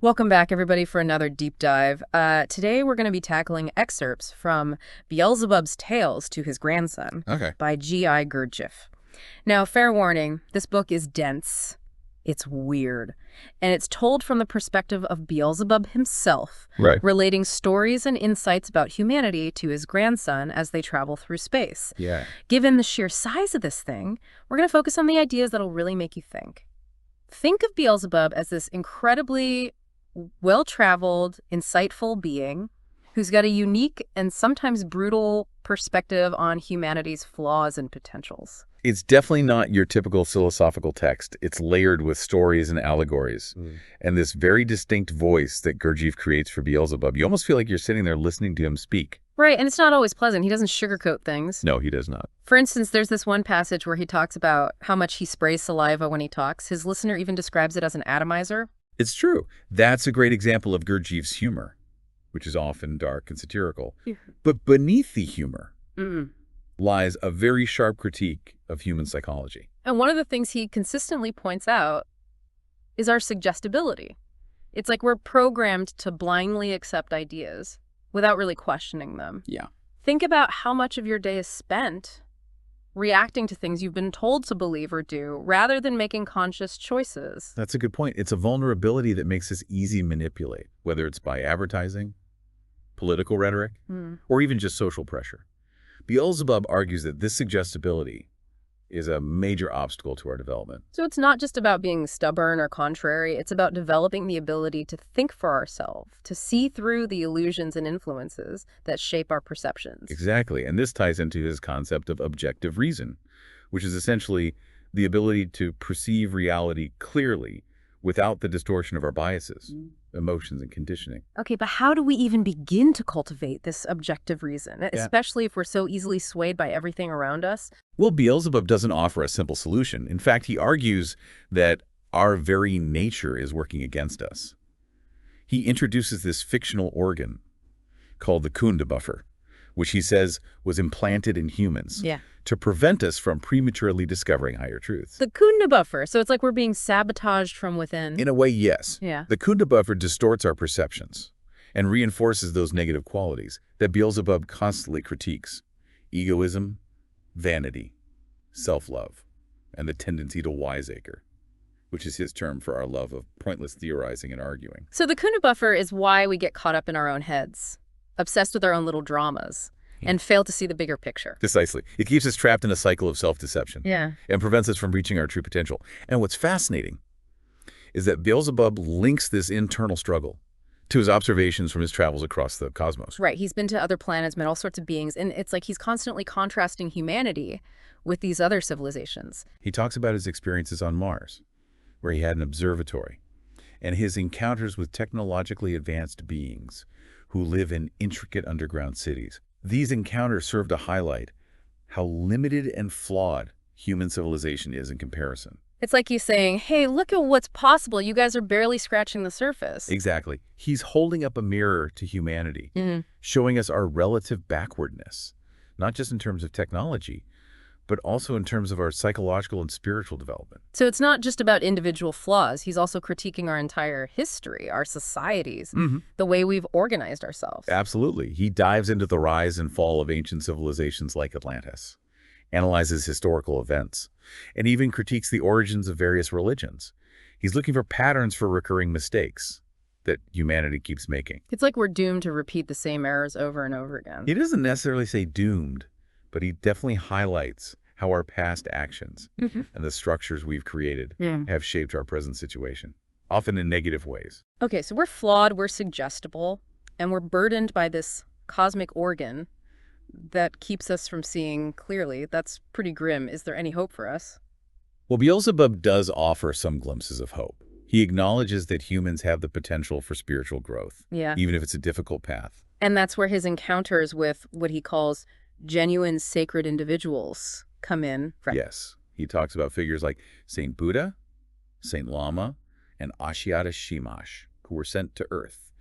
Welcome back, everybody, for another deep dive. Today, we're going to be tackling excerpts from Beelzebub's Tales to His Grandson by G.I. Gurdjieff. Now, fair warning, this book is dense, it's weird, and it's told from the perspective of Beelzebub himself, relating stories and insights about humanity to his grandson as they travel through space. Given the sheer size of this thing, we're going to focus on the ideas that'll really make you think. Think of Beelzebub as this incredibly well-traveled, insightful being who's got a unique and sometimes brutal perspective on humanity's flaws and potentials. It's definitely not your typical philosophical text. It's layered with stories and allegories. And this very distinct voice that Gurdjieff creates for Beelzebub, you almost feel like you're sitting there listening to him speak. Right, and it's not always pleasant. He doesn't sugarcoat things. No, he does not. For instance, there's this one passage where he talks about how much he sprays saliva when he talks. His listener even describes it as an atomizer. It's true. That's a great example of Gurdjieff's humor, which is often dark and satirical. But beneath the humor lies a very sharp critique of human psychology. And one of the things he consistently points out is our suggestibility. It's like we're programmed to blindly accept ideas without really questioning them. Think about how much of your day is spent reacting to things you've been told to believe or do, rather than making conscious choices. That's a good point. It's a vulnerability that makes us easy to manipulate, whether it's by advertising, political rhetoric, or even just social pressure. Beelzebub argues that this suggestibility is a major obstacle to our development. So it's not just about being stubborn or contrary, it's about developing the ability to think for ourselves, to see through the illusions and influences that shape our perceptions. Exactly, and this ties into his concept of objective reason, which is essentially the ability to perceive reality clearly without the distortion of our biases, emotions, and conditioning. Okay, but how do we even begin to cultivate this objective reason, especially if we're so easily swayed by everything around us? Well, Beelzebub doesn't offer a simple solution. In fact, he argues that our very nature is working against us. He introduces this fictional organ called the Kundabuffer, which he says was implanted in humans to prevent us from prematurely discovering higher truths. The Kundabuffer, so it's like we're being sabotaged from within. In a way, yes. The Kundabuffer distorts our perceptions and reinforces those negative qualities that Beelzebub constantly critiques: egoism, vanity, self-love, and the tendency to wiseacre, which is his term for our love of pointless theorizing and arguing. So the Kundabuffer is why we get caught up in our own heads, obsessed with our own little dramas, and fail to see the bigger picture. Precisely. It keeps us trapped in a cycle of self-deception and prevents us from reaching our true potential. And what's fascinating is that Beelzebub links this internal struggle to his observations from his travels across the cosmos. Right. He's been to other planets, met all sorts of beings, and it's like he's constantly contrasting humanity with these other civilizations. He talks about his experiences on Mars, where he had an observatory, and his encounters with technologically advanced beings who live in intricate underground cities. These encounters serve to highlight how limited and flawed human civilization is in comparison. It's like he's saying, hey, look at what's possible. You guys are barely scratching the surface. Exactly. He's holding up a mirror to humanity, showing us our relative backwardness, not just in terms of technology, but also in terms of our psychological and spiritual development. So it's not just about individual flaws. He's also critiquing our entire history, our societies, the way we've organized ourselves. Absolutely. He dives into the rise and fall of ancient civilizations like Atlantis, analyzes historical events, and even critiques the origins of various religions. He's looking for patterns for recurring mistakes that humanity keeps making. It's like we're doomed to repeat the same errors over and over again. He doesn't necessarily say doomed, but he definitely highlights how our past actions and the structures we've created have shaped our present situation, often in negative ways. Okay, so we're flawed, we're suggestible, and we're burdened by this cosmic organ that keeps us from seeing clearly. That's pretty grim. Is there any hope for us? Well, Beelzebub does offer some glimpses of hope. He acknowledges that humans have the potential for spiritual growth, even if it's a difficult path. And that's where his encounters with what he calls genuine sacred individuals come in. Yes. He talks about figures like Saint Buddha, Saint Lama, and Ashiata Shimash, who were sent to Earth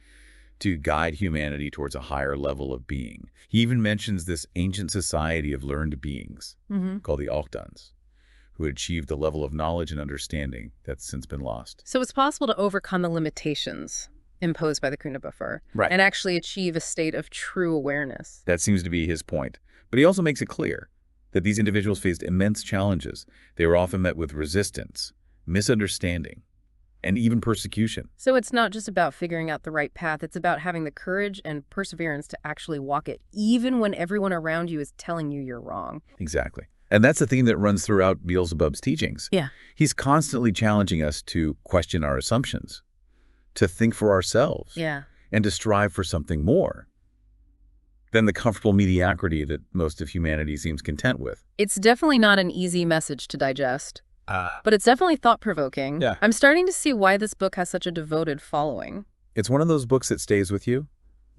to guide humanity towards a higher level of being. He even mentions this ancient society of learned beings called the Alkdans, who had achieved a level of knowledge and understanding that's since been lost. So it's possible to overcome the limitations imposed by the Kunabuffer Right. and actually achieve a state of true awareness. That seems to be his point. But he also makes it clear that these individuals faced immense challenges. They were often met with resistance, misunderstanding, and even persecution. So it's not just about figuring out the right path. It's about having the courage and perseverance to actually walk it, even when everyone around you is telling you you're wrong. Exactly. And that's a theme that runs throughout Beelzebub's teachings. Yeah. He's constantly challenging us to question our assumptions, to think for ourselves, and to strive for something more than the comfortable mediocrity that most of humanity seems content with. It's definitely not an easy message to digest, but it's definitely thought-provoking. Yeah. I'm starting to see why this book has such a devoted following. It's one of those books that stays with you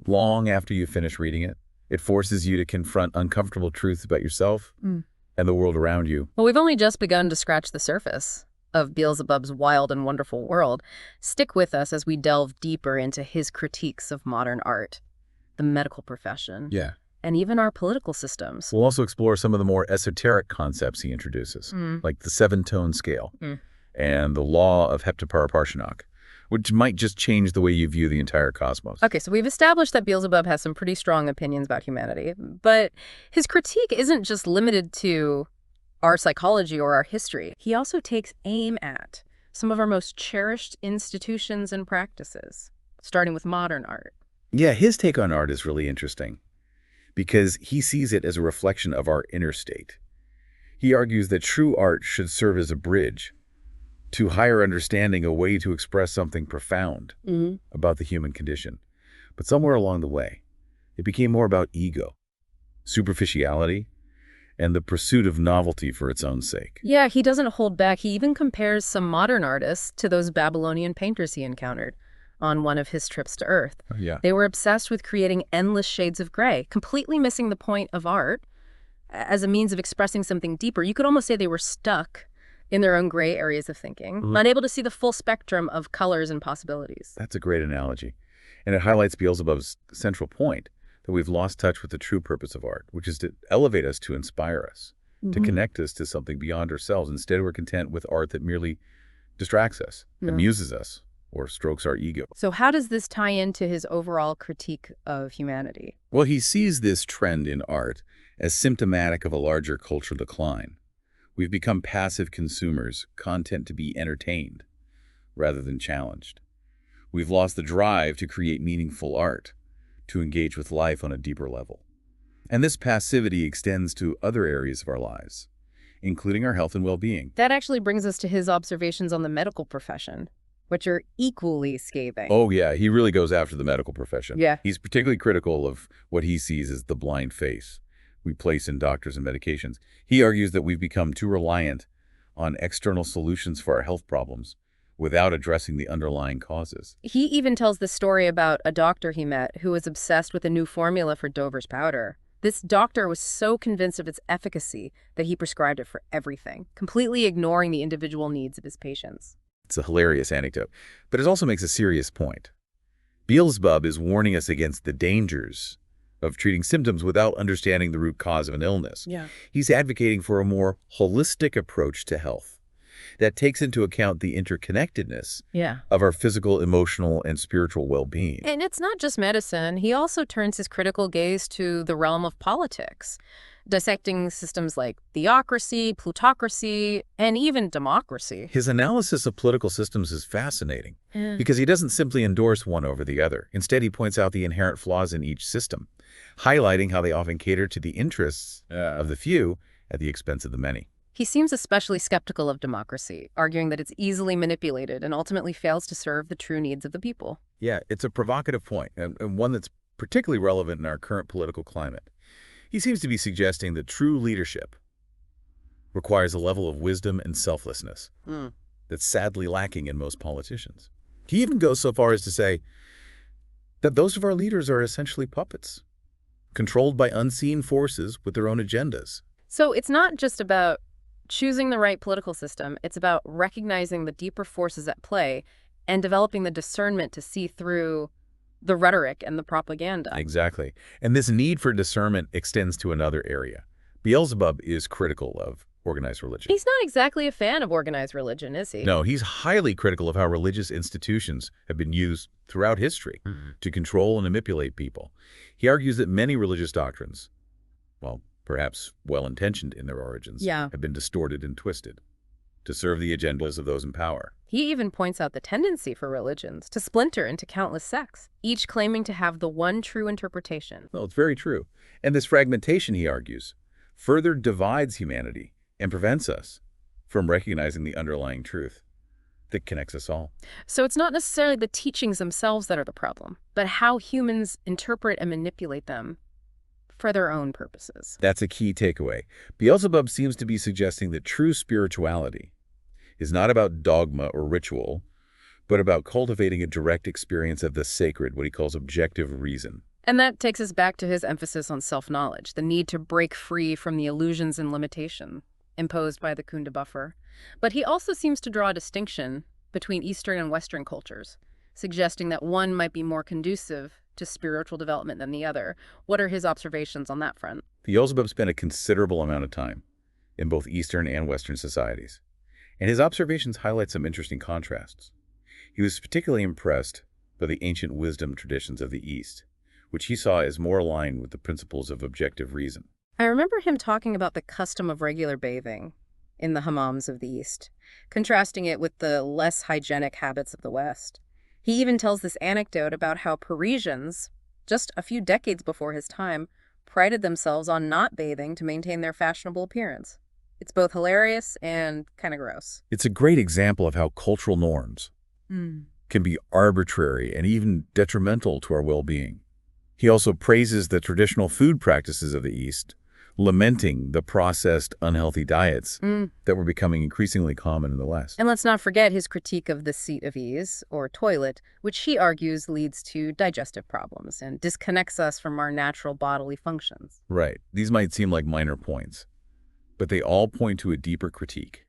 long after you finish reading it. It forces you to confront uncomfortable truths about yourself and the world around you. Well, we've only just begun to scratch the surface of Beelzebub's wild and wonderful world. Stick with us as we delve deeper into his critiques of modern art, the medical profession, and even our political systems. We'll also explore some of the more esoteric concepts he introduces, like the 7-tone scale and the law of heptaparaparshinok, which might just change the way you view the entire cosmos. Okay, so we've established that Beelzebub has some pretty strong opinions about humanity, but his critique isn't just limited to our psychology or our history. He also takes aim at some of our most cherished institutions and practices, starting with modern art. Yeah, his take on art is really interesting because he sees it as a reflection of our inner state. He argues that true art should serve as a bridge to higher understanding, a way to express something profound about the human condition. But somewhere along the way, it became more about ego, superficiality, and the pursuit of novelty for its own sake. Yeah, he doesn't hold back. He even compares some modern artists to those Babylonian painters he encountered on one of his trips to Earth. They were obsessed with creating endless shades of gray, completely missing the point of art as a means of expressing something deeper. You could almost say they were stuck in their own gray areas of thinking, unable to see the full spectrum of colors and possibilities. That's a great analogy. And it highlights Beelzebub's central point, that we've lost touch with the true purpose of art, which is to elevate us, to inspire us, to connect us to something beyond ourselves. Instead, we're content with art that merely distracts us, amuses us, or strokes our ego. So how does this tie into his overall critique of humanity? Well, he sees this trend in art as symptomatic of a larger cultural decline. We've become passive consumers, content to be entertained rather than challenged. We've lost the drive to create meaningful art, to engage with life on a deeper level. And this passivity extends to other areas of our lives, including our health and well-being. That actually brings us to his observations on the medical profession, which are equally scathing. Oh, yeah, he really goes after the medical profession. Yeah. He's particularly critical of what he sees as the blind faith we place in doctors and medications. He argues that we've become too reliant on external solutions for our health problems without addressing the underlying causes. He even tells the story about a doctor he met who was obsessed with a new formula for Dover's powder. This doctor was so convinced of its efficacy that he prescribed it for everything, completely ignoring the individual needs of his patients. It's a hilarious anecdote, but it also makes a serious point. Beelzebub is warning us against the dangers of treating symptoms without understanding the root cause of an illness. He's advocating for a more holistic approach to health that takes into account the interconnectedness of our physical, emotional, and spiritual well-being. And it's not just medicine. He also turns his critical gaze to the realm of politics, dissecting systems like theocracy, plutocracy, and even democracy. His analysis of political systems is fascinating because he doesn't simply endorse one over the other. Instead, he points out the inherent flaws in each system, highlighting how they often cater to the interests of the few at the expense of the many. He seems especially skeptical of democracy, arguing that it's easily manipulated and ultimately fails to serve the true needs of the people. Yeah, it's a provocative point, and one that's particularly relevant in our current political climate. He seems to be suggesting that true leadership requires a level of wisdom and selflessness that's sadly lacking in most politicians. He even goes so far as to say that those of our leaders are essentially puppets, controlled by unseen forces with their own agendas. So it's not just about choosing the right political system. It's about recognizing the deeper forces at play and developing the discernment to see through the rhetoric and the propaganda. Exactly. And this need for discernment extends to another area. Beelzebub is critical of organized religion. He's not exactly a fan of organized religion, is he? No, he's highly critical of how religious institutions have been used throughout history to control and manipulate people. He argues that many religious doctrines, well, perhaps well-intentioned in their origins, have been distorted and twisted to serve the agendas of those in power. He even points out the tendency for religions to splinter into countless sects, each claiming to have the one true interpretation. Well, it's very true. And this fragmentation, he argues, further divides humanity and prevents us from recognizing the underlying truth that connects us all. So it's not necessarily the teachings themselves that are the problem, but how humans interpret and manipulate them for their own purposes. That's a key takeaway. Beelzebub seems to be suggesting that true spirituality is not about dogma or ritual, but about cultivating a direct experience of the sacred, what he calls objective reason. And that takes us back to his emphasis on self-knowledge, the need to break free from the illusions and limitation imposed by the Gurdjieff. But he also seems to draw a distinction between Eastern and Western cultures, suggesting that one might be more conducive to spiritual development than the other. What are his observations on that front? Beelzebub spent a considerable amount of time in both Eastern and Western societies, and his observations highlight some interesting contrasts. He was particularly impressed by the ancient wisdom traditions of the East, which he saw as more aligned with the principles of objective reason. I remember him talking about the custom of regular bathing in the hammams of the East, contrasting it with the less hygienic habits of the West. He even tells this anecdote about how Parisians, just a few decades before his time, prided themselves on not bathing to maintain their fashionable appearance. It's both hilarious and kind of gross. It's a great example of how cultural norms can be arbitrary and even detrimental to our well-being. He also praises the traditional food practices of the East, lamenting the processed, unhealthy diets that were becoming increasingly common in the West. And let's not forget his critique of the seat of ease, or toilet, which he argues leads to digestive problems and disconnects us from our natural bodily functions. Right. These might seem like minor points, but they all point to a deeper critique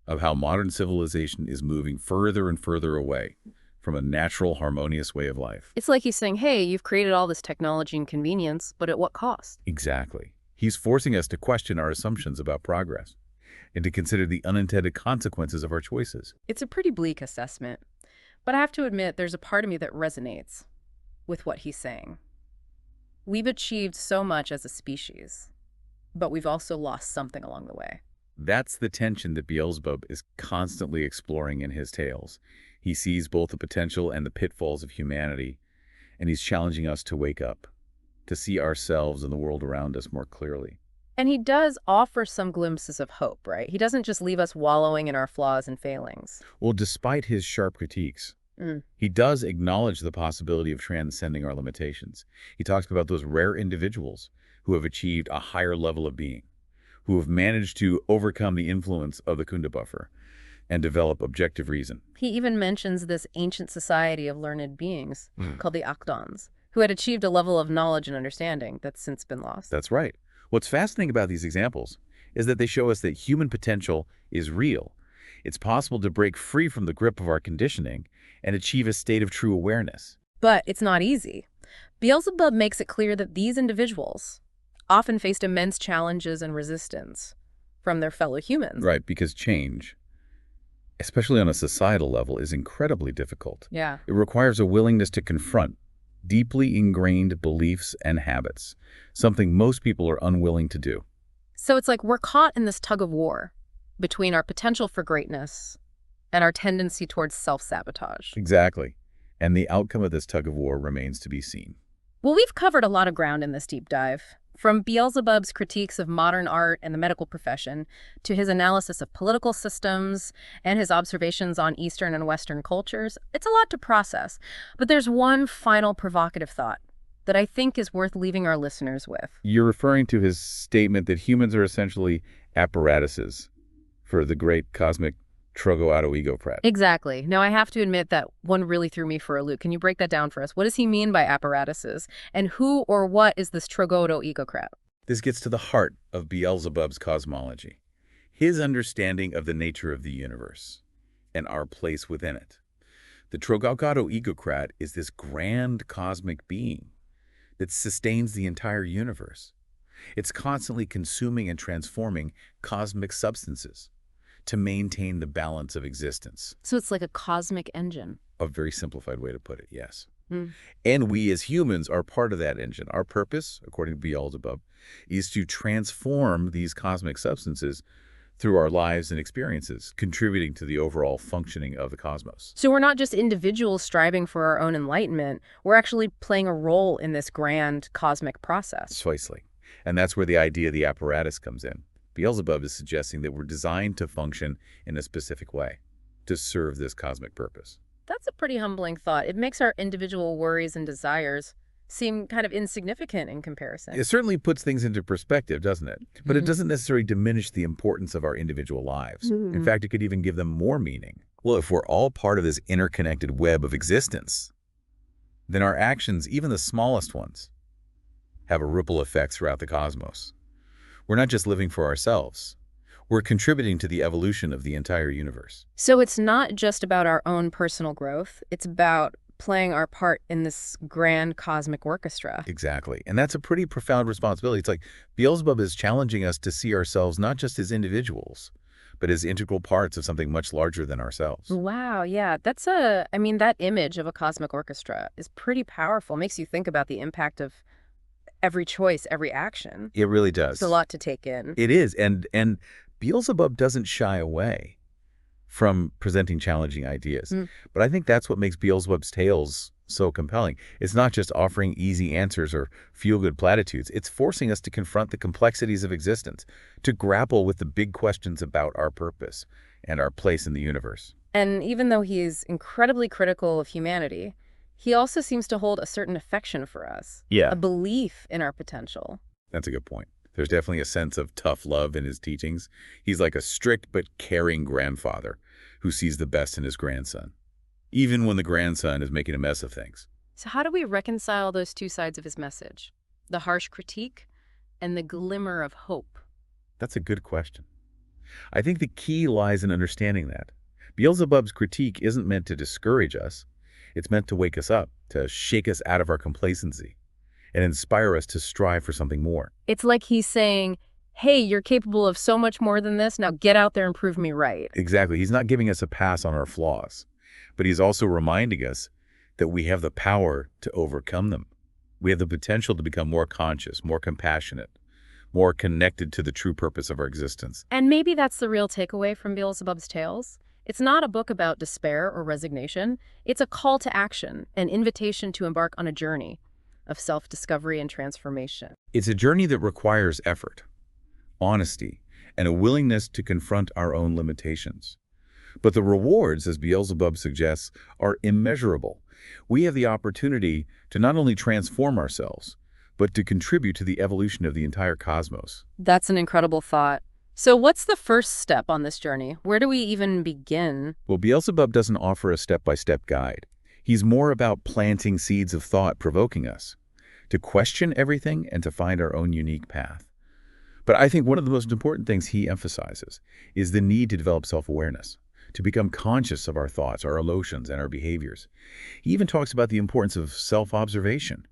of how modern civilization is moving further and further away from a natural, harmonious way of life. It's like he's saying, hey, you've created all this technology and convenience, but at what cost? Exactly. He's forcing us to question our assumptions about progress and to consider the unintended consequences of our choices. It's a pretty bleak assessment, but I have to admit there's a part of me that resonates with what he's saying. We've achieved so much as a species, but we've also lost something along the way. That's the tension that Beelzebub is constantly exploring in his tales. He sees both the potential and the pitfalls of humanity, and he's challenging us to wake up, to see ourselves and the world around us more clearly. And he does offer some glimpses of hope, right? He doesn't just leave us wallowing in our flaws and failings. Well, despite his sharp critiques, he does acknowledge the possibility of transcending our limitations. He talks about those rare individuals who have achieved a higher level of being, who have managed to overcome the influence of the Gurdjieff and develop objective reason. He even mentions this ancient society of learned beings called the Akhdans, who had achieved a level of knowledge and understanding that's since been lost. That's right. What's fascinating about these examples is that they show us that human potential is real. It's possible to break free from the grip of our conditioning and achieve a state of true awareness. But it's not easy. Beelzebub makes it clear that these individuals often faced immense challenges and resistance from their fellow humans. Right, because change, especially on a societal level, is incredibly difficult. Yeah. It requires a willingness to confront deeply ingrained beliefs and habits, something most people are unwilling to do. So it's like we're caught in this tug of war between our potential for greatness and our tendency towards self-sabotage. Exactly. And the outcome of this tug of war remains to be seen. Well, we've covered a lot of ground in this deep dive. From Beelzebub's critiques of modern art and the medical profession to his analysis of political systems and his observations on Eastern and Western cultures, it's a lot to process. But there's one final provocative thought that I think is worth leaving our listeners with. You're referring to his statement that humans are essentially apparatuses for the great cosmic Trogoauto-ego-prat. Exactly. Now, I have to admit that one really threw me for a loop. Can you break that down for us? What does he mean by apparatuses? And who or what is this Trogoauto-ego-prat? This gets to the heart of Beelzebub's cosmology, his understanding of the nature of the universe and our place within it. The Trogoauto-ego-prat is this grand cosmic being that sustains the entire universe. It's constantly consuming and transforming cosmic substances to maintain the balance of existence. So it's like a cosmic engine. A very simplified way to put it, yes. Hmm. And we as humans are part of that engine. Our purpose, according to Beelzebub, is to transform these cosmic substances through our lives and experiences, contributing to the overall functioning of the cosmos. So we're not just individuals striving for our own enlightenment. We're actually playing a role in this grand cosmic process. Precisely. And that's where the idea of the apparatus comes in. Beelzebub is suggesting that we're designed to function in a specific way to serve this cosmic purpose. That's a pretty humbling thought. It makes our individual worries and desires seem kind of insignificant in comparison. It certainly puts things into perspective, doesn't it? But it doesn't necessarily diminish the importance of our individual lives. In fact, it could even give them more meaning. Well, if we're all part of this interconnected web of existence, then our actions, even the smallest ones, have a ripple effect throughout the cosmos. We're not just living for ourselves. We're contributing to the evolution of the entire universe. So it's not just about our own personal growth. It's about playing our part in this grand cosmic orchestra. Exactly. And that's a pretty profound responsibility. It's like Beelzebub is challenging us to see ourselves not just as individuals, but as integral parts of something much larger than ourselves. Wow, yeah. I mean, that image of a cosmic orchestra is pretty powerful. Makes you think about the impact of every choice, every action. It really does. It's a lot to take in. It is. And Beelzebub doesn't shy away from presenting challenging ideas. But I think that's what makes Beelzebub's tales so compelling. It's not just offering easy answers or feel-good platitudes. It's forcing us to confront the complexities of existence, to grapple with the big questions about our purpose and our place in the universe. And even though he is incredibly critical of humanity, he also seems to hold a certain affection for us. Yeah. A belief in our potential. That's a good point. There's definitely a sense of tough love in his teachings. He's like a strict but caring grandfather who sees the best in his grandson, even when the grandson is making a mess of things. So how do we reconcile those two sides of his message? The harsh critique and the glimmer of hope? That's a good question. I think the key lies in understanding that. Beelzebub's critique isn't meant to discourage us. It's meant to wake us up, to shake us out of our complacency, and inspire us to strive for something more. It's like he's saying, hey, you're capable of so much more than this. Now get out there and prove me right. Exactly. He's not giving us a pass on our flaws, but he's also reminding us that we have the power to overcome them. We have the potential to become more conscious, more compassionate, more connected to the true purpose of our existence. And maybe that's the real takeaway from Beelzebub's Tales. It's not a book about despair or resignation. It's a call to action, an invitation to embark on a journey of self-discovery and transformation. It's a journey that requires effort, honesty, and a willingness to confront our own limitations. But the rewards, as Beelzebub suggests, are immeasurable. We have the opportunity to not only transform ourselves, but to contribute to the evolution of the entire cosmos. That's an incredible thought. So what's the first step on this journey? Where do we even begin? Well, Beelzebub doesn't offer a step-by-step guide. He's more about planting seeds of thought, provoking us to question everything and to find our own unique path. But I think one of the most important things he emphasizes is the need to develop self-awareness, to become conscious of our thoughts, our emotions, and our behaviors. He even talks about the importance of self-observation,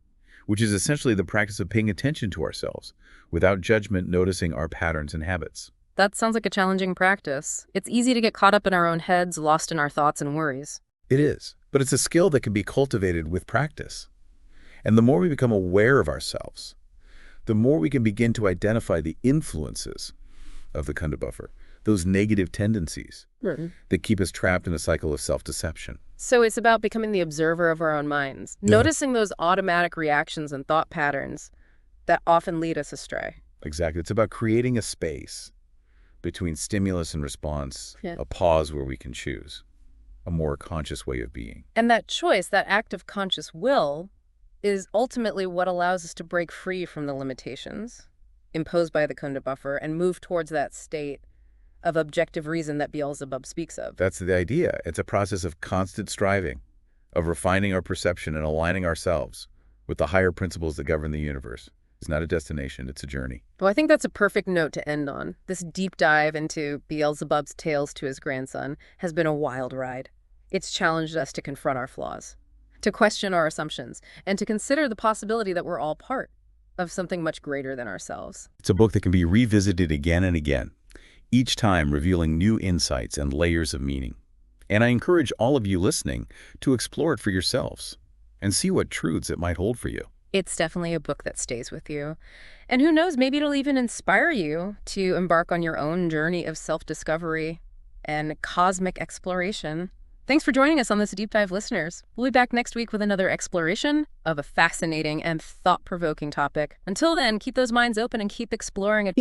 which is essentially the practice of paying attention to ourselves without judgment, noticing our patterns and habits. That sounds like a challenging practice. It's easy to get caught up in our own heads, lost in our thoughts and worries. It is, but it's a skill that can be cultivated with practice. And the more we become aware of ourselves, the more we can begin to identify the influences of the Gurdjieff, those negative tendencies that keep us trapped in a cycle of self-deception. So it's about becoming the observer of our own minds, noticing those automatic reactions and thought patterns that often lead us astray. Exactly. It's about creating a space between stimulus and response, a pause where we can choose a more conscious way of being. And that choice, that act of conscious will, is ultimately what allows us to break free from the limitations imposed by the Gurdjieff and move towards that state of objective reason that Beelzebub speaks of. That's the idea. It's a process of constant striving, of refining our perception and aligning ourselves with the higher principles that govern the universe. It's not a destination, it's a journey. Well, I think that's a perfect note to end on. This deep dive into Beelzebub's tales to his grandson has been a wild ride. It's challenged us to confront our flaws, to question our assumptions, and to consider the possibility that we're all part of something much greater than ourselves. It's a book that can be revisited again and again, each time revealing new insights and layers of meaning. And I encourage all of you listening to explore it for yourselves and see what truths it might hold for you. It's definitely a book that stays with you. And who knows, maybe it'll even inspire you to embark on your own journey of self-discovery and cosmic exploration. Thanks for joining us on this deep dive, listeners. We'll be back next week with another exploration of a fascinating and thought-provoking topic. Until then, keep those minds open and keep exploring it.